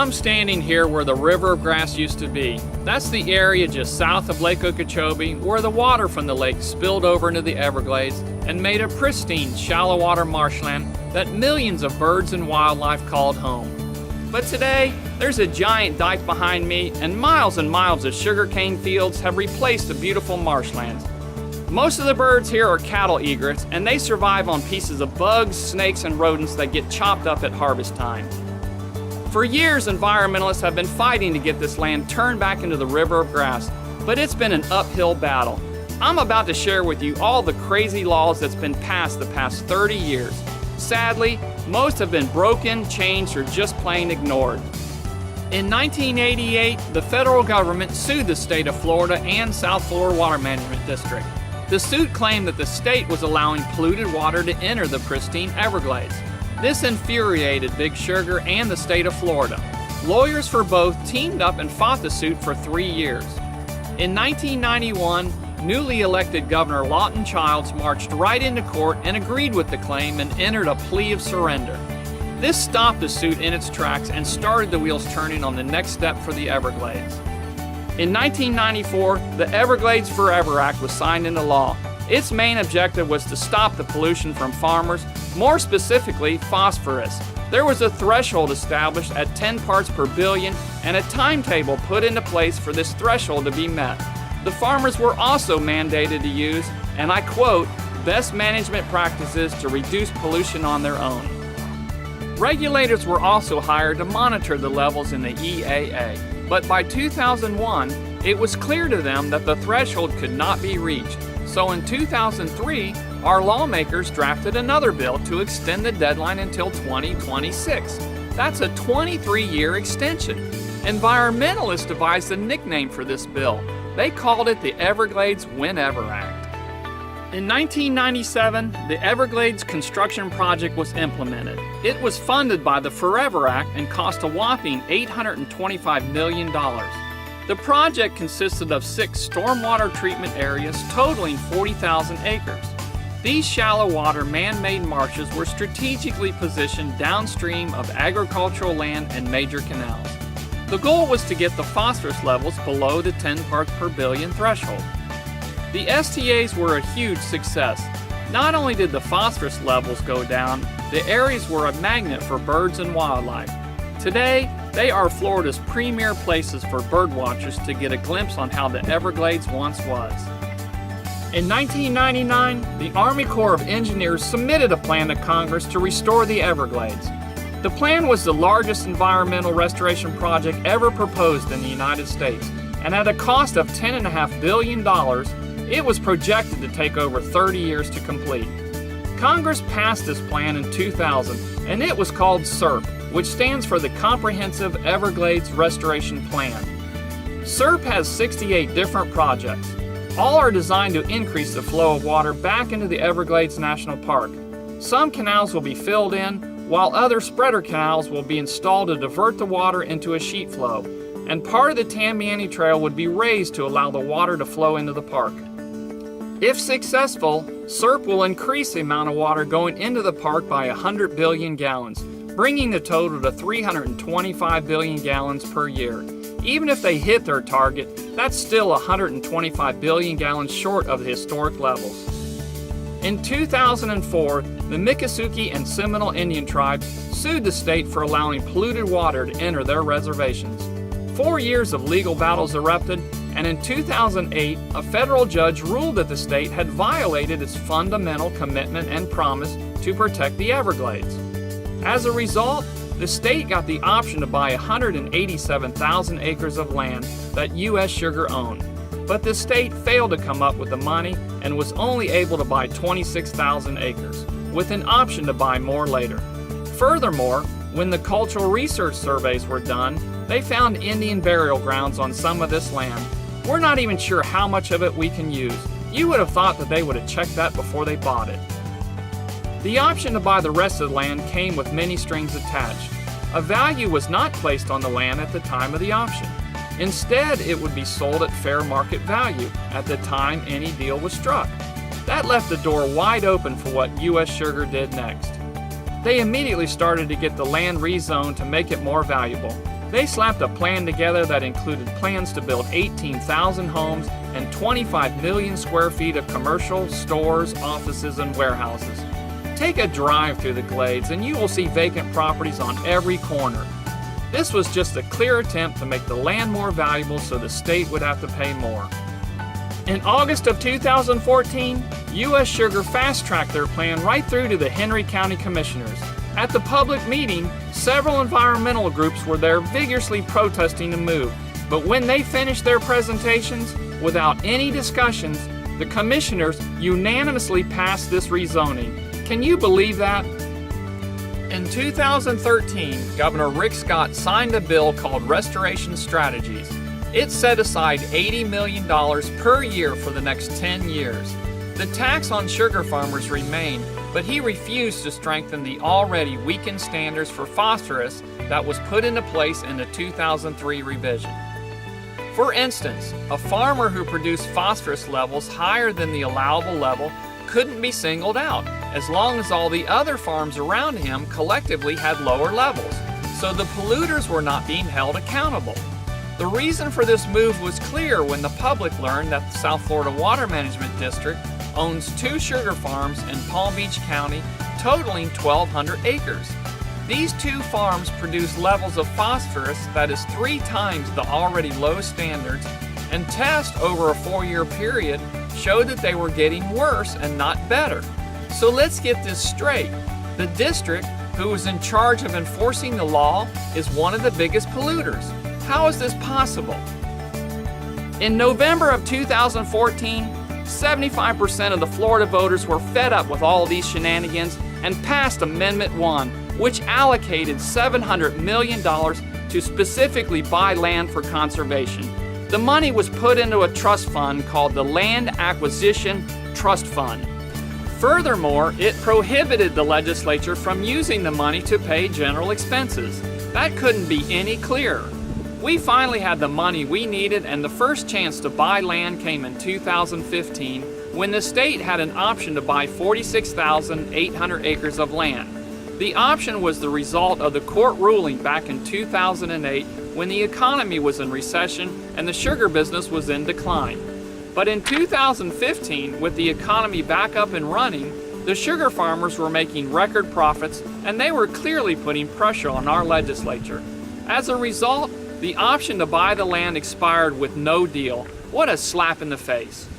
I'm standing here where the River of Grass used to be. That's the area just south of Lake Okeechobee where the water from the lake spilled over into the Everglades and made a pristine shallow water marshland that millions of birds and wildlife called home. But today, there's a giant dike behind me and miles of sugarcane fields have replaced the beautiful marshlands. Most of the birds here are cattle egrets and they survive on pieces of bugs, snakes, and rodents that get chopped up at harvest time. For years, environmentalists have been fighting to get this land turned back into the River of Grass, but it's been an uphill battle. I'm about to share with you all the crazy laws that's been passed the past 30 years. Sadly, most have been broken, changed, or just plain ignored. In 1988, the federal government sued the state of Florida and South Florida Water Management District. The suit claimed that the state was allowing polluted water to enter the pristine Everglades. This infuriated Big Sugar and the state of Florida. Lawyers for both teamed up and fought the suit for 3 years. In 1991, newly elected Governor Lawton Childs marched right into court and agreed with the claim and entered a plea of surrender. This stopped the suit in its tracks and started the wheels turning on the next step for the Everglades. In 1994, the Everglades Forever Act was signed into law. Its main objective was to stop the pollution from farmers, more specifically phosphorus. There was a threshold established at 10 parts per billion and a timetable put into place for this threshold to be met. The farmers were also mandated to use, and I quote, best management practices to reduce pollution on their own. Regulators were also hired to monitor the levels in the EAA, but by 2001, it was clear to them that the threshold could not be reached. So in 2003, our lawmakers drafted another bill to extend the deadline until 2026. That's a 23-year extension. Environmentalists devised a nickname for this bill. They called it the Everglades Whenever Act. In 1997, the Everglades construction project was implemented. It was funded by the Forever Act and cost a whopping $825 million. The project consisted of 6 stormwater treatment areas totaling 40,000 acres. These shallow water man-made marshes were strategically positioned downstream of agricultural land and major canals. The goal was to get the phosphorus levels below the 10 parts per billion threshold. The STAs were a huge success. Not only did the phosphorus levels go down, the areas were a magnet for birds and wildlife. Today, they are Florida's premier places for birdwatchers to get a glimpse on how the Everglades once was. In 1999, the Army Corps of Engineers submitted a plan to Congress to restore the Everglades. The plan was the largest environmental restoration project ever proposed in the United States, and at a cost of $10.5 billion, it was projected to take over 30 years to complete. Congress passed this plan in 2000, and it was called C.E.R.P, which stands for the Comprehensive Everglades Restoration Plan. C.E.R.P has 68 different projects. All are designed to increase the flow of water back into the Everglades National Park. Some canals will be filled in, while other spreader canals will be installed to divert the water into a sheet flow, and part of the Tamiami Trail would be raised to allow the water to flow into the park. If successful, C.E.R.P will increase the amount of water going into the park by 100 billion gallons, bringing the total to 325 billion gallons per year. Even if they hit their target, that's still 125 billion gallons short of the historic levels. In 2004, the MICCOSUKEE and Seminole Indian tribes sued the state for allowing polluted water to enter their reservations. 4 years of legal battles erupted, and in 2008, a federal judge ruled that the state had violated its fundamental commitment and promise to protect the Everglades. As a result, the state got the option to buy 187,000 acres of land that U.S. Sugar owned, but the state failed to come up with the money and was only able to buy 26,000 acres, with an option to buy more later. Furthermore, when the cultural research surveys were done, they found Indian burial grounds on some of this land. We're not even sure how much of it we can use. You would have thought that they would have checked that before they bought it. The option to buy the rest of the land came with many strings attached. A value was not placed on the land at the time of the option. Instead, it would be sold at fair market value at the time any deal was struck. That left the door wide open for what U.S. Sugar did next. They immediately started to get the land rezoned to make it more valuable. They slapped a plan together that included plans to build 18,000 homes and 25 million square feet of commercial, stores, offices, and warehouses. Take a drive through the Glades and you will see vacant properties on every corner. This was just a clear attempt to make the land more valuable so the state would have to pay more. In August of 2014, U.S. Sugar fast-tracked their plan right through to the Henry County Commissioners. At the public meeting, several environmental groups were there vigorously protesting the move. But when they finished their presentations, without any discussions, the commissioners unanimously passed this rezoning. Can you believe that? In 2013, Governor Rick Scott signed a bill called Restoration Strategies. It set aside $80 million per year for the next 10 years. The tax on sugar farmers remained, but he refused to strengthen the already weakened standards for phosphorus that was put into place in the 2003 revision. For instance, a farmer who produced phosphorus levels higher than the allowable level couldn't be singled out, as long as all the other farms around him collectively had lower levels, so the polluters were not being held accountable. The reason for this move was clear when the public learned that the South Florida Water Management District owns 2 sugar farms in Palm Beach County, totaling 1,200 acres. These 2 farms produce levels of phosphorus that is 3 times the already low standards, and tests over a 4-year period showed that they were getting worse and not better. So let's get this straight. The district, who is in charge of enforcing the law, is one of the biggest polluters. How is this possible? In November of 2014, 75% of the Florida voters were fed up with all these shenanigans and passed Amendment 1, which allocated $700 million to specifically buy land for conservation. The money was put into a trust fund called the Land Acquisition Trust Fund. Furthermore, it prohibited the legislature from using the money to pay general expenses. That couldn't be any clearer. We finally had the money we needed, and the first chance to buy land came in 2015 when the state had an option to buy 46,800 acres of land. The option was the result of the court ruling back in 2008 when the economy was in recession and the sugar business was in decline. But in 2015, with the economy back up and running, the sugar farmers were making record profits, and they were clearly putting pressure on our legislature. As a result, the option to buy the land expired with no deal. What a slap in the face.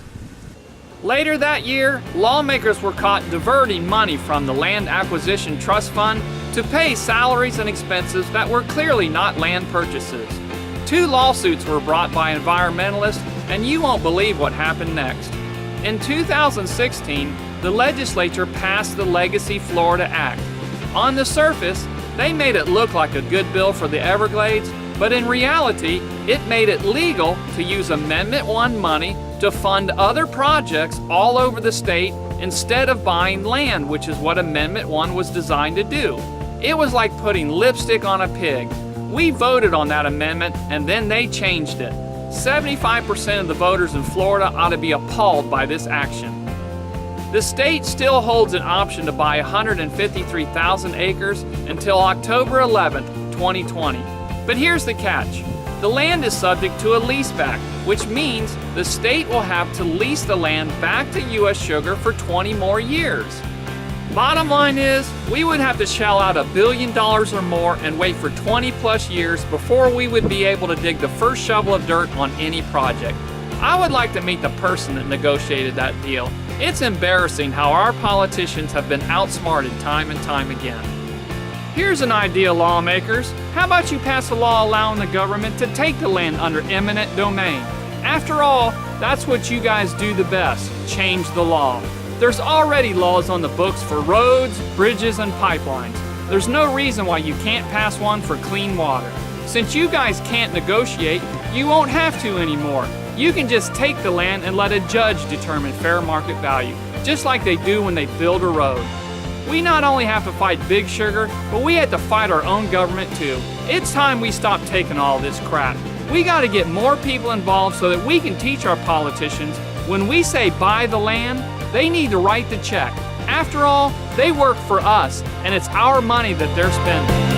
Later that year, lawmakers were caught diverting money from the Land Acquisition Trust Fund to pay salaries and expenses that were clearly not land purchases. 2 lawsuits were brought by environmentalists, and you won't believe what happened next. In 2016, the legislature passed the Legacy Florida Act. On the surface, they made it look like a good bill for the Everglades, but in reality, it made it legal to use Amendment 1 money to fund other projects all over the state instead of buying land, which is what Amendment 1 was designed to do. It was like putting lipstick on a pig. We voted on that amendment, and then they changed it. 75% of the voters in Florida ought to be appalled by this action. The state still holds an option to buy 153,000 acres until October 11th, 2020. But here's the catch. The land is subject to a leaseback, which means the state will have to lease the land back to U.S. Sugar for 20 more years. Bottom line is, we would have to shell out $1 billion or more and wait for 20 plus years before we would be able to dig the first shovel of dirt on any project. I would like to meet the person that negotiated that deal. It's embarrassing how our politicians have been outsmarted time and time again. Here's an idea, lawmakers. How about you pass a law allowing the government to take the land under eminent domain? After all, that's what you guys do the best, change the law. There's already laws on the books for roads, bridges, and pipelines. There's no reason why you can't pass one for clean water. Since you guys can't negotiate, you won't have to anymore. You can just take the land and let a judge determine fair market value, just like they do when they build a road. We not only have to fight Big Sugar, but we have to fight our own government too. It's time we stop taking all this crap. We got to get more people involved so that we can teach our politicians when we say buy the land, they need to write the check. After all, they work for us, and it's our money that they're spending.